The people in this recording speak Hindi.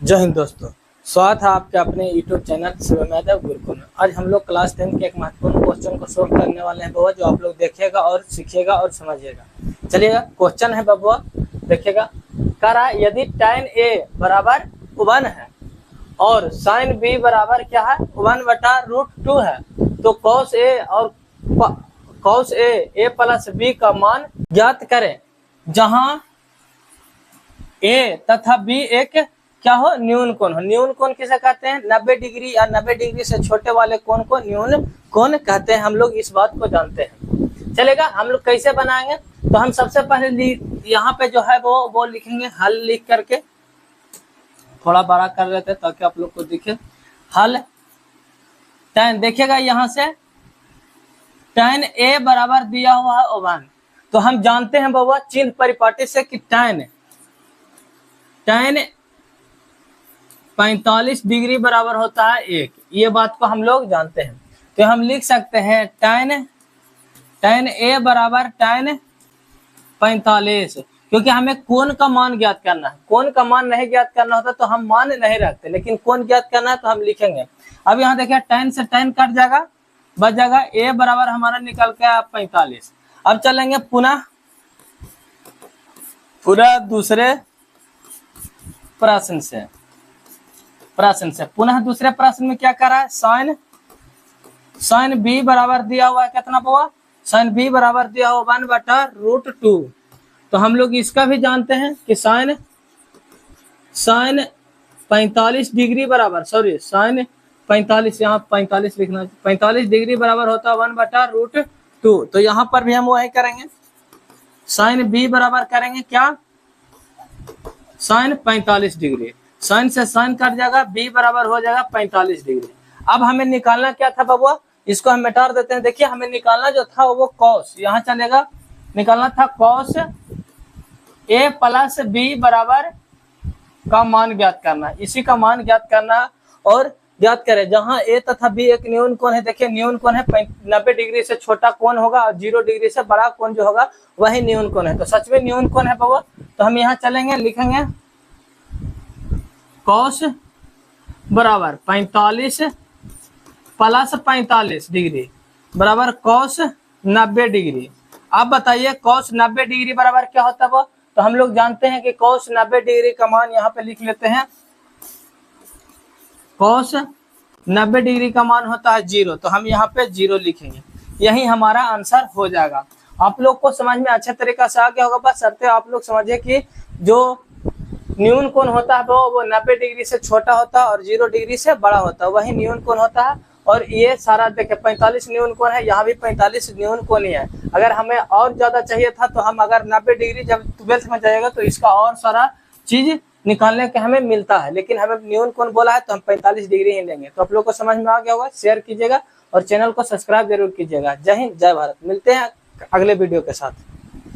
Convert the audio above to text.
जय हिंद दोस्तों, स्वागत है आपके अपने यूट्यूब चैनल शिवम यादव गुरुकुल में। आज हम लोग क्लास 10 के एक महत्वपूर्ण क्वेश्चन को सोल्व करने वाले हैं बबुआ, जो आप लोग देखिएगा और सीखिएगा और समझिएगा। चलिएगा, क्वेश्चन है बबुआ, देखिएगा। कह रहा है यदि tan a बराबर 1 है और sin b बराबर क्या है 1/√2 है, तो cos a और cos a प्लस b का मान ज्ञात करें, जहां a तथा b एक क्या हो न्यून कोण हो। न्यून कोण किसे कहते हैं? 90 डिग्री या 90 डिग्री से छोटे वाले कोण को न्यून कोण कहते हैं। हम लोग इस बात को जानते हैं। चलेगा, हम लोग कैसे बनाएंगे? तो हम सबसे पहले यहाँ पे जो है वो लिखेंगे हल लिख करके, थोड़ा बड़ा कर लेते हैं ताकि आप लोग को दिखे। हल tan, देखिएगा यहाँ से tan a बराबर दिया हुआ है 1। तो हम जानते हैं बबुआ चिन्ह परिपाटी से कि tan 45 डिग्री बराबर होता है 1। ये बात को हम लोग जानते हैं। तो हम लिख सकते हैं tan a बराबर tan 45, क्योंकि हमें कोण का मान ज्ञात करना है। कोण का मान नहीं ज्ञात करना होता तो हम मान नहीं रखते, लेकिन कोण ज्ञात करना है तो हम लिखेंगे। अब यहाँ देखिए tan से tan कट जाएगा, बच जाएगा a बराबर हमारा निकल के 45। अब चलेंगे पुनः दूसरे प्रश्न से पुनः दूसरे प्रश्न में क्या कर रहा है? sin b बराबर दिया हुआ है कितना बबुआ? sin b बराबर दिया हुआ 1/√2। तो हम लोग इसका भी जानते हैं कि sin 45 डिग्री बराबर, sin 45, यहाँ 45 लिखना, 45 डिग्री बराबर होता है 1/√2। तो यहाँ पर भी हम वही करेंगे, sin b बराबर करेंगे क्या? sin 45 degree. sin से sin कट जाएगा, b बराबर हो जाएगा 45 डिग्री। अब हमें निकालना क्या था बबुआ? इसको हम मिटा देते हैं। देखिए, हमें निकालना जो था वो cos, यहाँ चलेगा, निकालना था cos a प्लस b बराबर का मान ज्ञात करना। इसी का मान ज्ञात करना और ज्ञात करें जहां a तथा b एक न्यून कोण है। देखिए न्यून कोण है, 90 डिग्री से छोटा कोण होगा और 0 डिग्री से बड़ा कोण जो होगा वही न्यून कोण है। तो सच में न्यून कोण है बबुआ। तो हम यहाँ चलेंगे, लिखेंगे cos बराबर 45 प्लस 45 डिग्री बराबर cos 90 डिग्री। अब बताइए cos 90 डिग्री बराबर क्या होता है? तो हम लोग जानते हैं कि cos 90 डिग्री का मान यहाँ पे लिख लेते हैं। cos 90 डिग्री का मान होता है 0, तो हम यहाँ पे 0 लिखेंगे। यही हमारा आंसर हो जाएगा। आप लोग को समझ में अच्छे तरीका से आ गया होगा। बस शर्त आप लोग समझिए कि जो न्यून कोण होता है वो 90 डिग्री से छोटा होता है और 0 डिग्री से बड़ा होता है, वही न्यून कोण होता है। और ये सारा देखिए 45 न्यून कोण है, यहाँ भी 45 न्यून कोण ही है। अगर हमें और ज्यादा चाहिए था तो हम अगर 90 डिग्री जब 12th में जाएगा तो इसका और सारा चीज निकालने के हमें मिलता है, लेकिन हमें न्यून कोण बोला है तो हम 45 डिग्री ही लेंगे। तो आप लोग को समझ में आ गया होगा। शेयर कीजिएगा और चैनल को सब्सक्राइब जरूर कीजिएगा। जय हिंद, जय भारत। मिलते हैं अगले वीडियो के साथ।